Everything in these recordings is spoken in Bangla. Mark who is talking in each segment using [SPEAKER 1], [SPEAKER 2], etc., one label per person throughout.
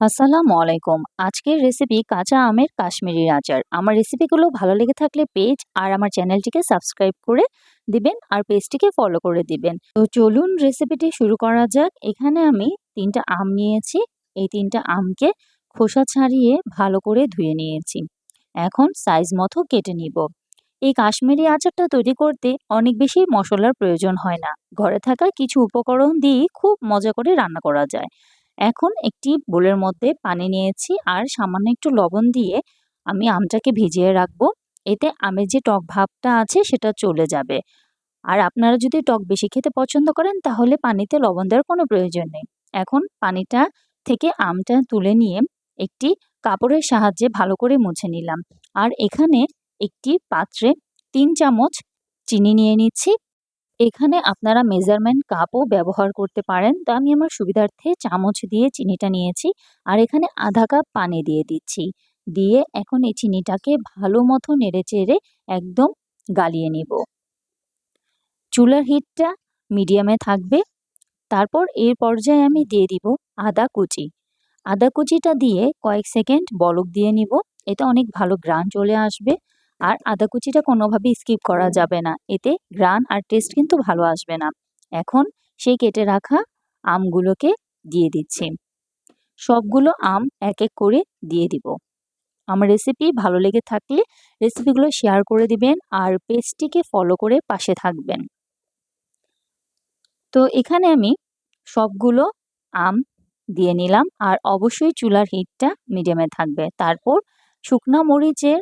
[SPEAKER 1] আসসালামু আলাইকুম। আজকের রেসিপি কাঁচা আমের কাশ্মীরি আচার। আমার রেসিপিগুলো ভালো লেগে থাকলে পেজ আর আমার চ্যানেলটিকে সাবস্ক্রাইব করে দিবেন আর পেজটিকে ফলো করে দিবেন। তো চলুন রেসিপিটি শুরু করা যাক। এখানে আমি ৩টা আম নিয়েছি। এই ৩টা আমকে খোসা ছাড়িয়ে ভালো করে ধুয়ে নিয়েছি। এখন সাইজ মতো কেটে নিব। এই কাশ্মীরি আচারটা তৈরি করতে অনেক বেশি মশলার প্রয়োজন হয় না। ঘরে থাকা কিছু উপকরণ দিয়ে খুব মজা করে রান্না করা যায়। এখন একটি বোলের মধ্যে পানি নিয়েছি আর সামান্য একটু লবণ দিয়ে আমি আমটাকে ভিজিয়ে রাখবো। এতে আমের যে টক ভাবটা আছে সেটা চলে যাবে। আর আপনারা যদি টক বেশি খেতে পছন্দ করেন তাহলে পানিতে লবণ দেওয়ার কোনো প্রয়োজন নেই। এখন পানিটা থেকে আমটা তুলে নিয়ে একটি কাপড়ের সাহায্যে ভালো করে মুছে নিলাম। আর এখানে একটি পাত্রে ৩ চামচ চিনি নিয়ে নিচ্ছি। এখানে আপনারা মেজারমেন্ট কাপও ব্যবহার করতে পারেন। তো আমি আমার সুবিধার্থে চামচ দিয়ে চিনিটা নিয়েছি। আর এখানে আধা কাপ পানি দিয়ে দিচ্ছি। দিয়ে এখন এই চিনিটাকে ভালো মতো নেড়েচেড়ে একদম গালিয়ে নিব। চুলার হিটটা মিডিয়ামে থাকবে। তারপর এর পর্যায়ে আমি দিয়ে দিব আদা কুচি। আদা কুচিটা দিয়ে কয়েক সেকেন্ড বলক দিয়ে নিব। এতে অনেক ভালো ঘ্রাণ চলে আসবে। আর আদা কুচিটা কোনোভাবেই স্কিপ করা যাবে না। এতে ঘ্রাণ আর টেস্ট কিন্তু ভালো আসবে না। এখন সেই কেটে রাখা আমগুলোকে দিয়ে দিচ্ছি। সবগুলো আম এক এক করে দিয়ে দিব। আমার রেসিপি ভালো লেগে থাকলে রেসিপিগুলো শেয়ার করে দিবেন আর পেজটিকে ফলো করে পাশে থাকবেন। তো এখানে আমি সবগুলো আম দিয়ে নিলাম আর অবশ্যই চুলার হিটটা মিডিয়ামে থাকবে। তারপর শুকনা মরিচের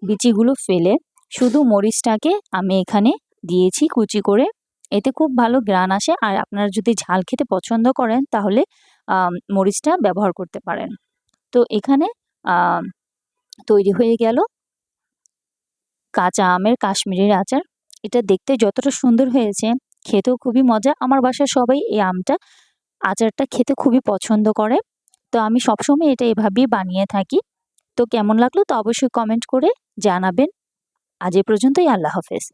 [SPEAKER 1] বিচিগুলো ফেলে শুধু মরিচটাকে আমি এখানে দিয়েছি কুচি করে। এতে খুব ভালো ঘ্রাণ আসে আর আপনারা যদি ঝাল খেতে পছন্দ করেন তাহলে মরিচটা ব্যবহার করতে পারেন। তো এখানে তৈরি হয়ে গেল কাঁচা আমের কাশ্মীরের আচার। এটা দেখতে যতটা সুন্দর হয়েছে খেতেও খুবই মজা। আমার বাসার সবাই এই আচারটা খেতে খুবই পছন্দ করে। তো আমি সবসময় এটা এভাবেই বানিয়ে থাকি। তো কেমন লাগলো তা অবশ্যই কমেন্ট করে জানাবেন। আজ এ পর্যন্তই। আল্লাহ হাফেজ।